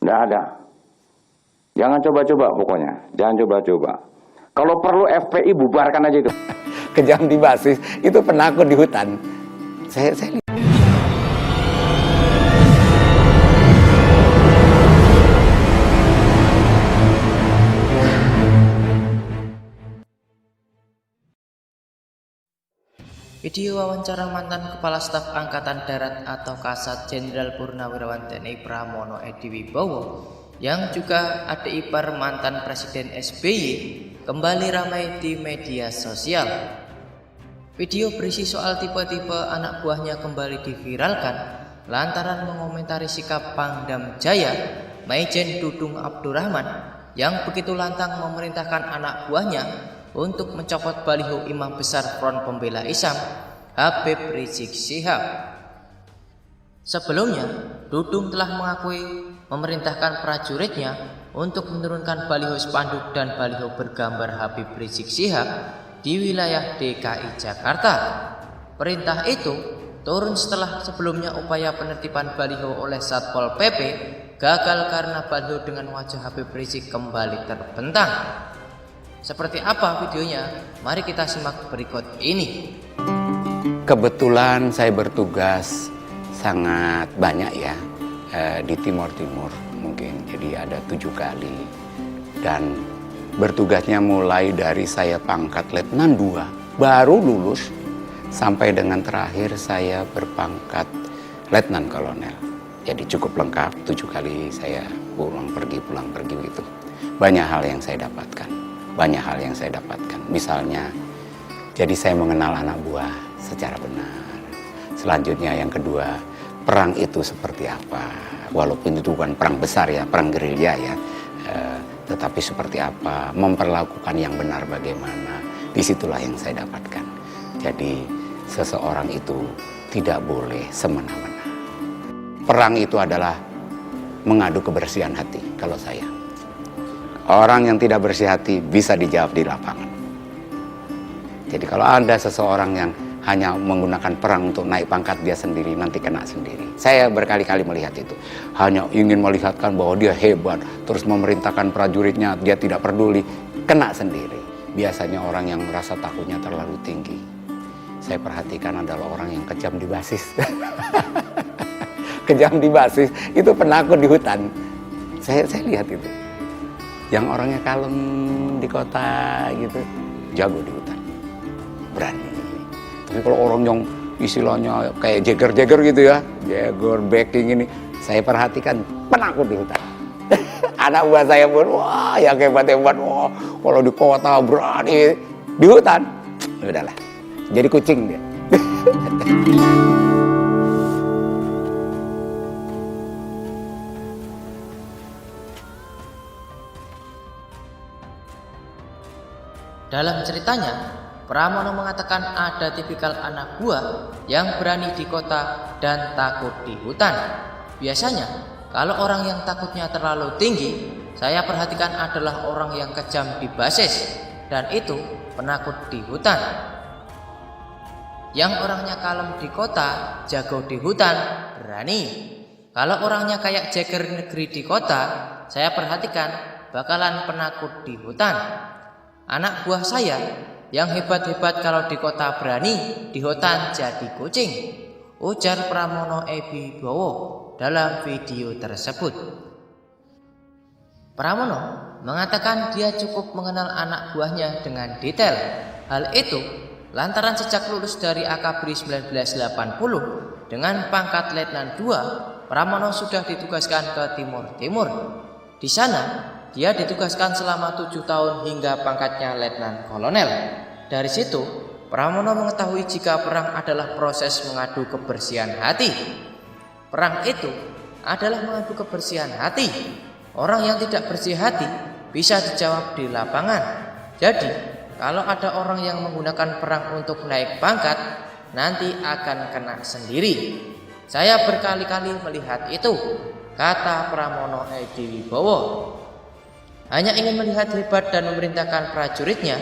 Nggak ada. Jangan coba-coba pokoknya. Jangan coba-coba. Kalau perlu FPI bubarkan aja itu. Kejam di basis, itu penakut di hutan. Saya Video wawancara mantan Kepala Staf Angkatan Darat atau Kasat Jenderal Purnawirawan TNI Pramono Edy Wibowo yang juga adik ipar mantan Presiden SBY kembali ramai di media sosial. Video berisi soal tipe-tipe anak buahnya kembali diviralkan lantaran mengomentari sikap Pangdam Jaya Maijen Dudung Abdurrahman yang begitu lantang memerintahkan anak buahnya untuk mencopot baliho Imam Besar Front Pembela Islam Habib Rizik Syihab. Sebelumnya, Dudung telah mengakui memerintahkan prajuritnya untuk menurunkan baliho spanduk dan baliho bergambar Habib Rizik Syihab di wilayah DKI Jakarta. Perintah itu turun setelah sebelumnya upaya penertiban baliho oleh Satpol PP gagal karena baliho dengan wajah Habib Rizik kembali terbentang. Seperti apa videonya? Mari kita simak berikut ini. kebetulan saya bertugas sangat banyak ya di Timur mungkin. Jadi ada 7 kali. Dan bertugasnya mulai dari saya pangkat Letnan 2 baru lulus sampai dengan terakhir saya berpangkat Letnan Kolonel. Jadi cukup lengkap, 7 kali saya pulang pergi gitu. Banyak hal yang saya dapatkan. Misalnya, jadi saya mengenal anak buah secara benar. Selanjutnya yang kedua, perang itu seperti apa? Walaupun itu bukan perang besar ya, perang gerilya ya, tetapi seperti apa? Memperlakukan yang benar bagaimana? Disitulah yang saya dapatkan. Jadi seseorang itu tidak boleh semena-mena. Perang itu adalah mengadu kebersihan hati kalau saya. Orang yang tidak bersih hati bisa dijawab di lapangan. Jadi kalau ada seseorang yang hanya menggunakan perang untuk naik pangkat dia sendiri, nanti kena sendiri. Saya berkali-kali melihat itu. Hanya ingin melihatkan bahwa dia hebat, terus memerintahkan prajuritnya, dia tidak peduli, kena sendiri. Biasanya orang yang merasa takutnya terlalu tinggi. Saya perhatikan adalah orang yang kejam di basis. Kejam di basis, itu penakut di hutan. Saya lihat itu. Yang orangnya kalem di kota gitu, jago di hutan, berani. Tapi kalau orang yang istilahnya kayak Jagger gitu ya, Jagger backing ini, saya perhatikan penakut di hutan. Anak buah saya pun, wah yang hebat-hebat, wah kalau di kota berani, di hutan, udahlah, jadi kucing dia. Dalam ceritanya, Pramono mengatakan ada tipikal anak buah yang berani di kota dan takut di hutan. Biasanya, kalau orang yang takutnya terlalu tinggi, saya perhatikan adalah orang yang kejam di basis, dan itu penakut di hutan. Yang orangnya kalem di kota, jago di hutan, berani. Kalau orangnya kayak Jagger negeri di kota, saya perhatikan bakalan penakut di hutan. Anak buah saya yang hebat-hebat kalau di kota berani, di hutan jadi kucing, ujar Pramono Edy Wibowo dalam video tersebut. Pramono mengatakan dia cukup mengenal anak buahnya dengan detail. Hal itu lantaran sejak lulus dari Akabri 1980 dengan pangkat Letnan 2, Pramono sudah ditugaskan ke Timur. Di sana dia ditugaskan selama 7 tahun hingga pangkatnya Letnan Kolonel. Dari situ, Pramono mengetahui jika perang adalah proses mengadu kebersihan hati. Perang itu adalah mengadu kebersihan hati. Orang yang tidak bersih hati bisa dijawab di lapangan. Jadi, kalau ada orang yang menggunakan perang untuk naik pangkat, nanti akan kena sendiri. Saya berkali-kali melihat itu, kata Pramono Edy Wibowo. Hanya ingin melihat hebat dan memerintahkan prajuritnya